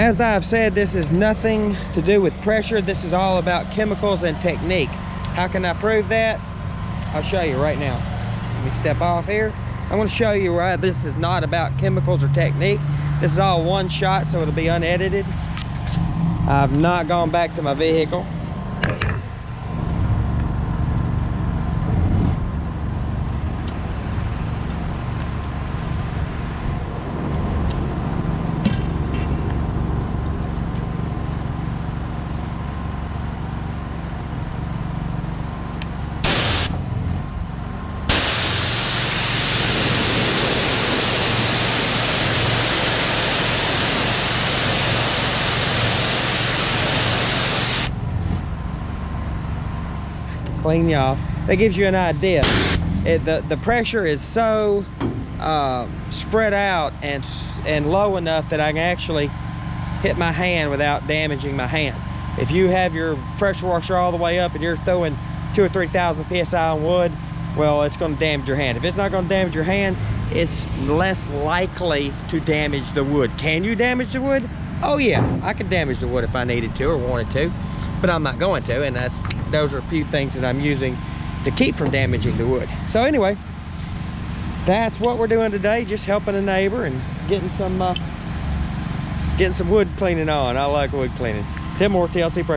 As I've said, this is nothing to do with pressure. This is all about chemicals and technique. How can I prove that? I'll show you right now. Let me step off here. I'm going to show you why this is not about chemicals or technique. This is all one shot, so it'll be unedited. I've not gone back to my vehicle. Clean you off. That gives you an idea. The pressure is so spread out and low enough that I can actually hit my hand without damaging my hand. If you have your pressure washer all the way up and you're throwing 2,000 or 3,000 psi on wood, well, it's going to damage your hand. If it's not going to damage your hand, it's less likely to damage the wood. Can you damage the wood? Oh yeah, I could damage the wood if I needed to or wanted to, but I'm not going to, and those are a few things that I'm using to keep from damaging the wood. So anyway, that's what we're doing today, just helping a neighbor and getting some wood cleaning on. I like wood cleaning. Tim Moore, TLC Pressure.